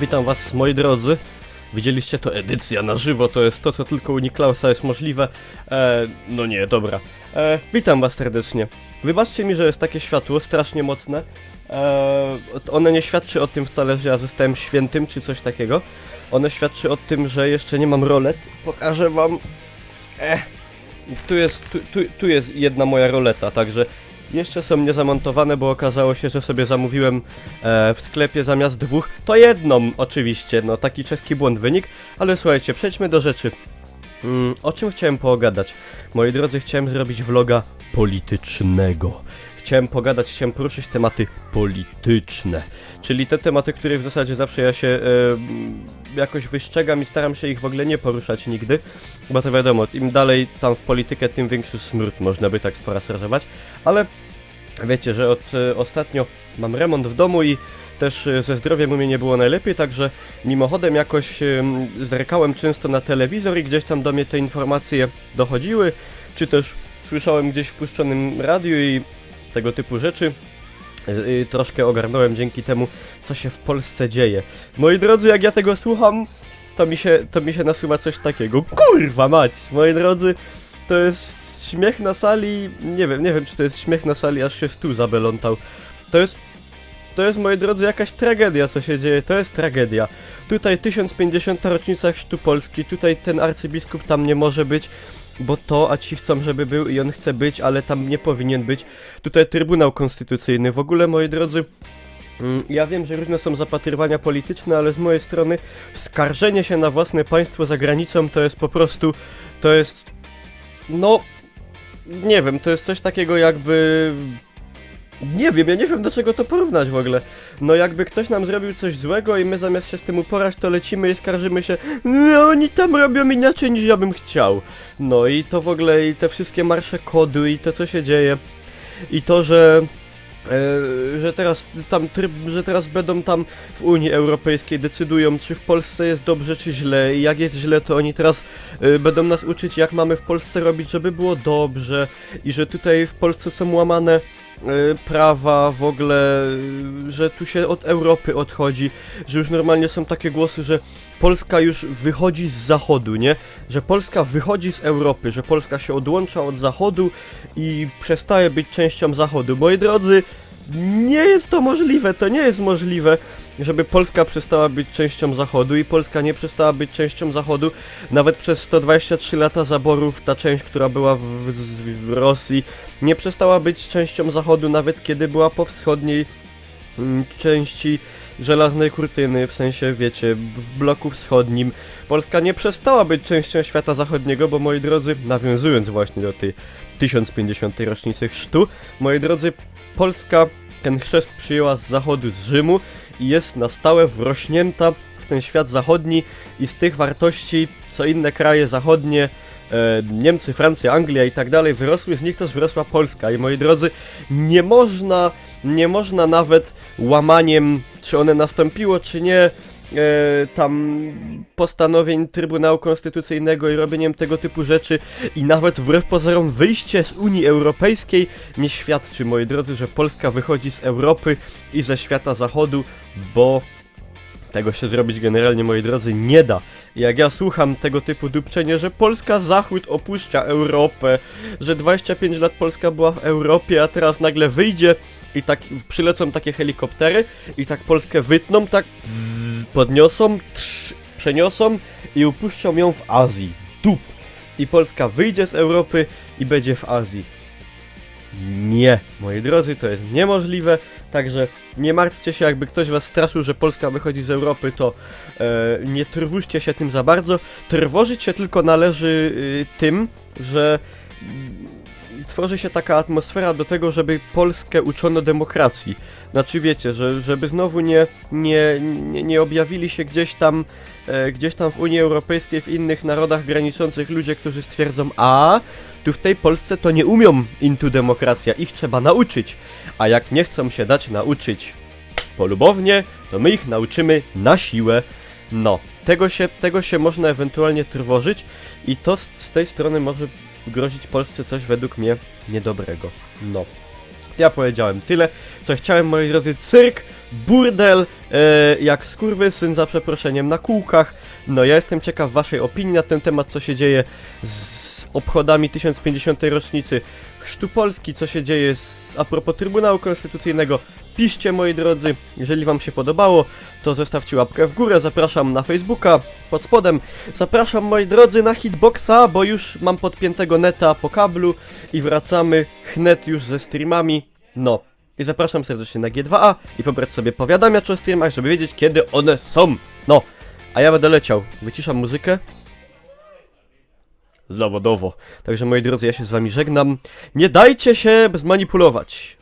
Witam was, moi drodzy. Widzieliście to, edycja na żywo, to jest to, co tylko u Niklausa jest możliwe. No nie, dobra. Witam was serdecznie. Wybaczcie mi, że jest takie światło, strasznie mocne. One nie świadczy o tym wcale, że ja zostałem świętym, czy coś takiego. One świadczy o tym, że jeszcze nie mam rolet. Pokażę wam. Tu jest jedna moja roleta, także jeszcze są niezamontowane, bo okazało się, że sobie zamówiłem w sklepie zamiast dwóch, to jedną oczywiście, no taki czeski błąd wynik, ale słuchajcie, przejdźmy do rzeczy. O czym chciałem pogadać? Moi drodzy, chciałem zrobić vloga politycznego. Chciałem pogadać, chciałem poruszyć tematy polityczne, czyli te tematy, których w zasadzie zawsze ja się jakoś wystrzegam i staram się ich w ogóle nie poruszać nigdy, bo to wiadomo, im dalej tam w politykę, tym większy smród, można by tak sparafrazować, ale wiecie, że ostatnio mam remont w domu i też ze zdrowiem u mnie nie było najlepiej, także mimochodem jakoś zerkałem często na telewizor i gdzieś tam do mnie te informacje dochodziły, czy też słyszałem gdzieś w puszczonym radiu i tego typu rzeczy. Troszkę ogarnąłem dzięki temu, co się w Polsce dzieje. Moi drodzy, jak ja tego słucham, to mi się nasuwa coś takiego. Kurwa mać! Moi drodzy, to jest śmiech na sali. Nie wiem, czy to jest śmiech na sali, aż się stół zabelątał. To jest, moi drodzy, jakaś tragedia, co się dzieje. To jest tragedia. Tutaj 1050. rocznica chrztu Polski. Tutaj ten arcybiskup tam nie może być, bo to, a ci chcą, żeby był i on chce być, ale tam nie powinien być. Tutaj Trybunał Konstytucyjny. W ogóle, moi drodzy, ja wiem, że różne są zapatrywania polityczne, ale z mojej strony skarżenie się na własne państwo za granicą to jest po prostu, to jest, no, nie wiem, to jest coś takiego jakby... Nie wiem, ja nie wiem do czego to porównać w ogóle. No jakby ktoś nam zrobił coś złego i my zamiast się z tym uporać, to lecimy i skarżymy się, no oni tam robią inaczej niż ja bym chciał. No i to w ogóle, i te wszystkie marsze kodu i to co się dzieje. I to, że teraz będą tam w Unii Europejskiej decydują, czy w Polsce jest dobrze, czy źle. I jak jest źle, to oni teraz będą nas uczyć, jak mamy w Polsce robić, żeby było dobrze. I że tutaj w Polsce są łamane prawa w ogóle, że tu się od Europy odchodzi, że już normalnie są takie głosy, że Polska już wychodzi z Zachodu, nie? Że Polska wychodzi z Europy, że Polska się odłącza od Zachodu i przestaje być częścią Zachodu. Moi drodzy, nie jest to możliwe, to nie jest możliwe, żeby Polska przestała być częścią Zachodu i Polska nie przestała być częścią Zachodu. Nawet przez 123 lata zaborów ta część, która była w Rosji, nie przestała być częścią Zachodu, nawet kiedy była po wschodniej części żelaznej kurtyny, w sensie, wiecie, w bloku wschodnim. Polska nie przestała być częścią świata zachodniego, bo moi drodzy, nawiązując właśnie do tej 1050. rocznicy chrztu, moi drodzy, Polska ten chrzest przyjęła z Zachodu, z Rzymu i jest na stałe wrośnięta w ten świat zachodni i z tych wartości, co inne kraje zachodnie, Niemcy, Francja, Anglia i tak dalej wyrosły, z nich też wyrosła Polska. I moi drodzy, nie można nawet łamaniem, czy one nastąpiło, czy nie, tam postanowień Trybunału Konstytucyjnego i robieniem tego typu rzeczy i nawet wbrew pozorom wyjście z Unii Europejskiej nie świadczy, moi drodzy, że Polska wychodzi z Europy i ze świata zachodu, bo tego się zrobić generalnie, moi drodzy, nie da. I jak ja słucham tego typu dupczenie, że Polska Zachód opuszcza Europę, że 25 lat Polska była w Europie, a teraz nagle wyjdzie i tak przylecą takie helikoptery i tak Polskę wytną, tak podniosą, przeniosą i upuszczą ją w Azji. Dup! I Polska wyjdzie z Europy i będzie w Azji. Nie, moi drodzy, to jest niemożliwe, także nie martwcie się, jakby ktoś was straszył, że Polska wychodzi z Europy, to nie trwóżcie się tym za bardzo. Trwożyć się tylko należy tym, że tworzy się taka atmosfera do tego, żeby Polskę uczono demokracji. Znaczy wiecie, żeby znowu nie objawili się gdzieś tam w Unii Europejskiej, w innych narodach graniczących ludzie, którzy stwierdzą, a tu w tej Polsce to nie umią intu demokracja, ich trzeba nauczyć, a jak nie chcą się dać nauczyć polubownie, to my ich nauczymy na siłę. No, tego się można ewentualnie trwożyć i to z tej strony może grozić Polsce coś według mnie niedobrego. No. Ja powiedziałem tyle, co chciałem, moi drodzy. Cyrk burdel, jak skurwysyn za przeproszeniem na kółkach. No ja jestem ciekaw waszej opinii na ten temat, co się dzieje z obchodami 1050. rocznicy Chrztu Polski, co się dzieje a propos Trybunału Konstytucyjnego. Piszcie, moi drodzy, jeżeli wam się podobało, to zostawcie łapkę w górę, zapraszam na Facebooka pod spodem, zapraszam, moi drodzy, na Hitboxa, bo już mam podpiętego neta po kablu i wracamy chnet już ze streamami, no. I zapraszam serdecznie na G2A i pobrać sobie powiadamiacz o streamach, żeby wiedzieć, kiedy one są, no. A ja będę leciał, wyciszam muzykę. Zawodowo. Także, moi drodzy, ja się z wami żegnam. Nie dajcie się zmanipulować.